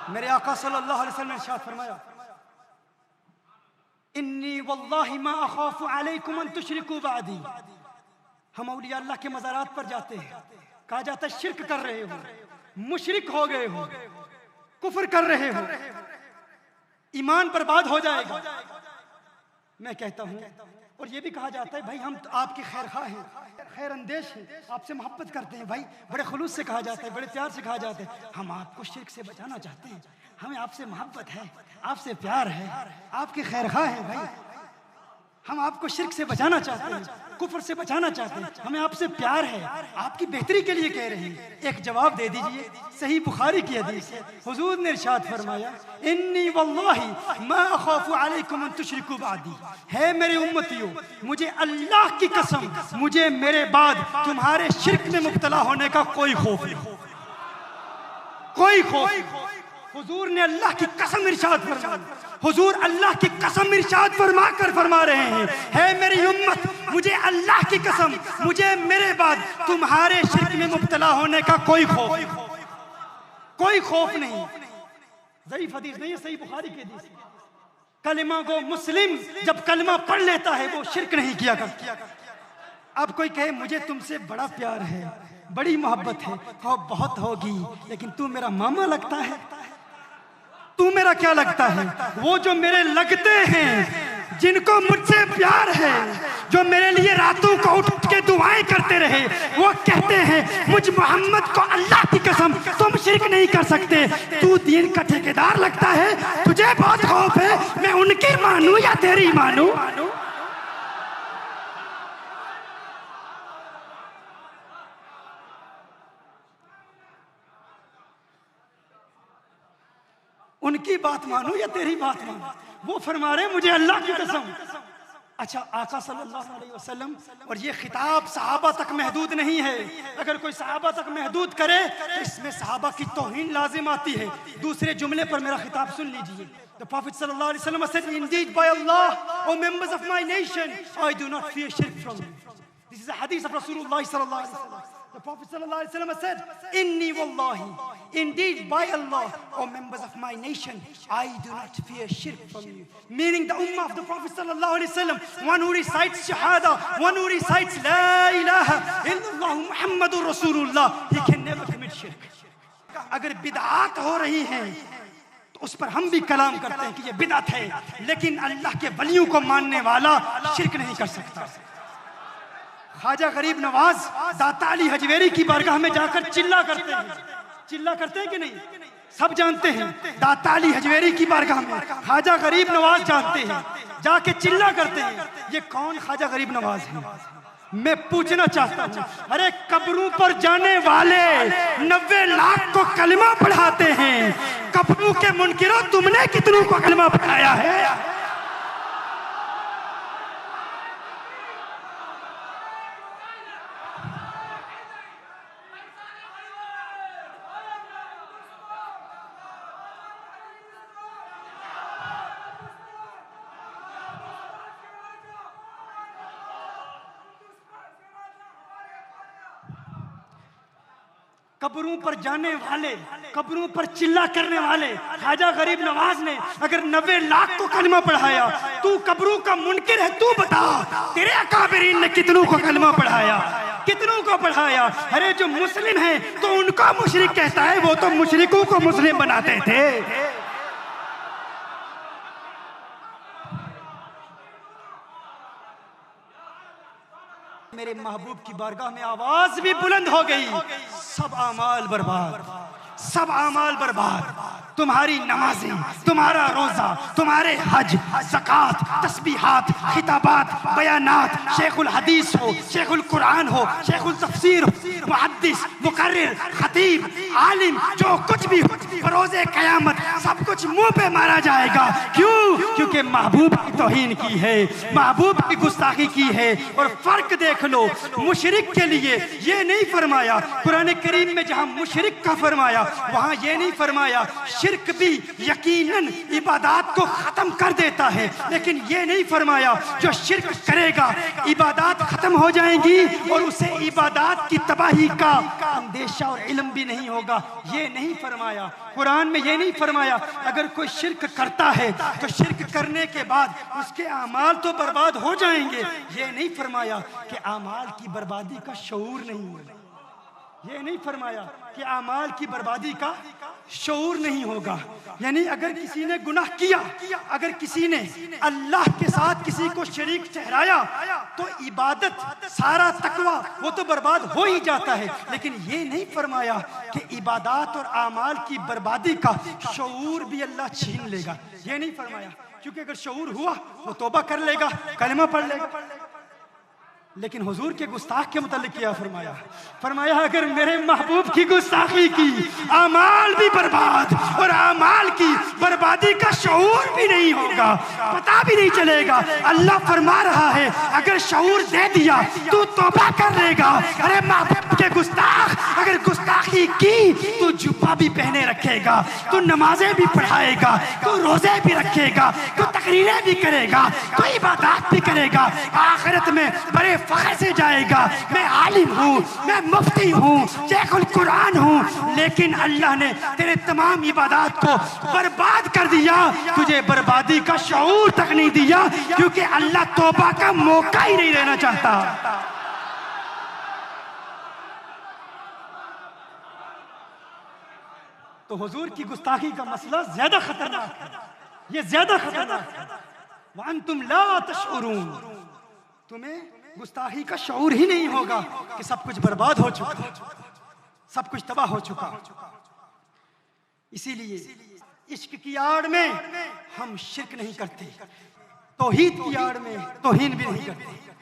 मेरे आका सल्लल्लाहु अलैहि वसल्लम ने इरशाद फरमाया, इन्नी वल्लाहि मा अखाफु अलैकुम अन तुशरिकू बअदी। हम औलिया अल्लाह के मज़ारात पर जाते हैं, कहा जाता है शिर्क कर रहे हो, मुशरिक हो गए हो, कुफ्र कर रहे हो, ईमान बर्बाद हो जाएगा। मैं कहता हूँ, और ये भी कहा जाता है भाई हम तो आपके खैरखा हैं, खैर अंदेश हैं, आपसे मोहब्बत करते हैं भाई, बड़े खुलूस से कहा जाता है, बड़े प्यार से कहा जाता है, हम आपको शिर्क से बचाना चाहते हैं, हमें आपसे मोहब्बत है, आपसे प्यार है, आपके खैरखा हैं भाई, हम आपको शिर्क से बचाना चाहते हैं, कुफ्र से बचाना चाहते हैं, हमें आपसे प्यार है, आपकी बेहतरी के लिए कह रहे हैं। एक जवाब दे दीजिए, सही बुखारी की हदीस है, हुजूर ने इरशाद फरमाया, इन्नी वल्लाहि मा अखाफु अलैकुम अन तुशरिकू बअदी। है मेरे उम्मतियों, मुझे अल्लाह की कसम, मुझे मेरे बाद तुम्हारे शिर्क में मुब्तला होने का कोई खौफ नहीं, कोई खौफ नहीं। हुजूर ने अल्लाह की कसम इरशाद फरमाया, हुजूर अल्लाह की कसम इरशाद फरमा कर फरमा रहे हैं, है मेरी उम्मत, मुझे अल्लाह की कसम, मुझे मेरे बाद तुम्हारे शिर्क में मुब्तला होने का कोई खौफ, कोई खौफ नहीं। ज़ईफ हदीस नहीं है, सही बुखारी की हदीस। कलिमा को मुस्लिम जब कलिमा पढ़ लेता है वो शिर्क नहीं किया करता। अब कोई कहे मुझे तुमसे बड़ा प्यार है, बड़ी मोहब्बत है, कहो बहुत होगी, लेकिन तू मेरा मामा लगता है, तू मेरा क्या लगता है? वो जो मेरे लगते हैं, जिनको मुझसे प्यार है, जो मेरे लिए रातों को उठ के दुआएं करते रहे, वो कहते हैं मुझ मोहम्मद को अल्लाह की कसम तुम शिर्क नहीं कर सकते, तू दीन का ठेकेदार लगता है, तुझे बहुत खौफ है, मैं उनकी मानूं या तेरी मानूं? उनकी बात मानो या तेरी बात मानो? वो फरमा रहे मुझे अल्लाह की कसम। अच्छा, आका सल्लल्लाहु अलैहि वसल्लम, और ये खिताब सहाबा तक महदूद नहीं है, अगर कोई सहाबा तक महदूद करे तो इसमें सहाबा की तौहीन लाजिम आती है। दूसरे जुमले पर मेरा खिताब सुन लीजिए। The Prophet sallallahu alaihi wasallam said, "Indeed, by Allah, O members of my nation, I do not fear shirk from you." This is a hadith of Rasulullah sallallahu alaihi wasallam. The Prophet sallallahu alaihi wasallam said, "Inni wallahi, indeed by Allah, O members of my nation, I do not fear shirk from you." Meaning the ummah of the Prophet sallallahu alaihi wasallam, one who recites shahada, one who recites la ilaha illallah Muhammadur Rasulullah, he can never commit shirk. अगर बिदआत हो रही हैं तो उस पर हम भी कलाम करते हैं कि ये बिदअत है, लेकिन अल्लाह के वलियों को मानने वाला शिर्क नहीं कर सकता। ख्वाजा गरीब नवाज दाता अली हजवेरी की बारगाह में जाकर चिल्ला करते हैं कि नहीं? सब जानते हैं। दाता अली हजवेरी की बारगाह में ख्वाजा गरीब नवाज जानते हैं, जाके चिल्ला करते हैं, ये कौन ख्वाजा गरीब नवाज है? मैं पूछना चाहता हूँ, अरे कब्रों पर जाने वाले 90 लाख को कलमा पढ़ाते हैं, कब्रों के मुनकिरों तुमने कितनों को कलमा पढ़ाया है? कब्रों पर जाने वाले, कब्रों पर चिल्ला करने वाले ख्वाजा गरीब नवाज ने अगर 90 लाख को कलमा पढ़ाया, तू कब्रों का मुनकिर है, तू बता तेरे अकाबरीन ने कितनों को कलमा पढ़ाया, कितनों को पढ़ाया? अरे जो मुस्लिम है तो उनका मुशरिक कहता है, वो तो मुशरिकों को मुस्लिम बनाते थे। मेरे महबूब की बारगाह में आवाज भी बुलंद हो गई, सब आमाल बर्बाद, सब आमाल बर्बाद। तुम्हारी नमाजें, तुम्हारा रोजा, तुम्हारे हज, ज़कात, तस्बीहात, खिताबात, बयानात, शेखुल हदीस हो, शेखुल कुरान हो, शेखुल तफसीर हो, मुहद्दिस, मुकर्रिर, खतीब, आलिम, जो कुछ भी हो, बरोज़े क़यामत सब कुछ मुंह पे मारा जाएगा। क्यों? क्योंकि महबूब की तौहीन की है, महबूब की गुस्ताखी की है। और फर्क देख लो, मुशरिक के लिए ये नहीं फरमाया कुरान करीम में, जहां मुशरिक का फरमाया वहां ये नहीं फरमाया शिर्क भी यकीनन इबादत को खत्म कर देता है, लेकिन ये नहीं फरमाया जो शिर्क करेगा इबादत खत्म हो जाएंगी और उसे इबादत की तबाही का अंदेशा और इल्म भी नहीं होगा। ये नहीं फरमाया, कुरान में ये नहीं फरमाया अगर कोई शिर्क करता है तो शिर्क करने के बाद उसके आमाल तो बर्बाद हो जाएंगे। ये नहीं फरमाया कि आमाल की बर्बादी का शऊर नहीं होगा। ये नहीं फरमाया कि आमाल की बर्बादी का शऊर नहीं होगा। यानी अगर किसी ने गुनाह किया, अगर किसी ने अल्लाह के साथ किसी को शरीक ठहराया तो इबादत, सारा तकवा वो तो बर्बाद हो ही जाता है। लेकिन ये नहीं फरमाया कि इबादत और आमाल की बर्बादी का शऊर भी अल्लाह छीन लेगा। ये नहीं फरमाया, क्योंकि अगर शऊर हुआ वो तौबा कर लेगा, कलमा पढ़ लेगा। लेकिन हुजूर के गुस्ताख के मुतालिक क्या फरमाया? फरमाया अगर मेरे महबूब की गुस्ताखी की आमाल भी बर्बाद और आमाल की बर्बादी का शऊर भी नहीं होगा, पता भी नहीं चलेगा। अल्लाह फरमा रहा है अगर शऊर दे दिया तू तौबा कर लेगा। अरे महबूब के गुस्ताख अगर गुस्ताखी की तू जुब्बा भी पहने रखेगा, तू नमाजें भी पढ़ाएगा, तू रोजे भी रखेगा, तू तकरीरें भी करेगा, तू इबादत भी करेगा, आखिरत में बड़े फख्र से जाएगा मैं आलिम हूँ, मैं मुफ्ती हूँ, शेखुल कुरान हूँ। लेकिन अल्लाह ने तेरे तमाम इबादत को बर्बाद कर दिया, तुझे बर्बादी का शऊर तक नहीं दिया, क्योंकि अल्लाह तौबा का मौका ही नहीं देना चाहता। तो हुजूर की गुस्ताखी का मसला ज्यादा खतरनाक है, ये ज्यादा खतरनाक है। वअंतुम ला तशउरून, तुम्हें गुस्ताखी का शऊर ही नहीं होगा कि सब कुछ बर्बाद हो चुका, सब कुछ तबाह हो चुका। इसीलिए इश्क की आड़ में हम शिर्क नहीं करते, तौहीद की आड़ में तौहीन भी नहीं करते।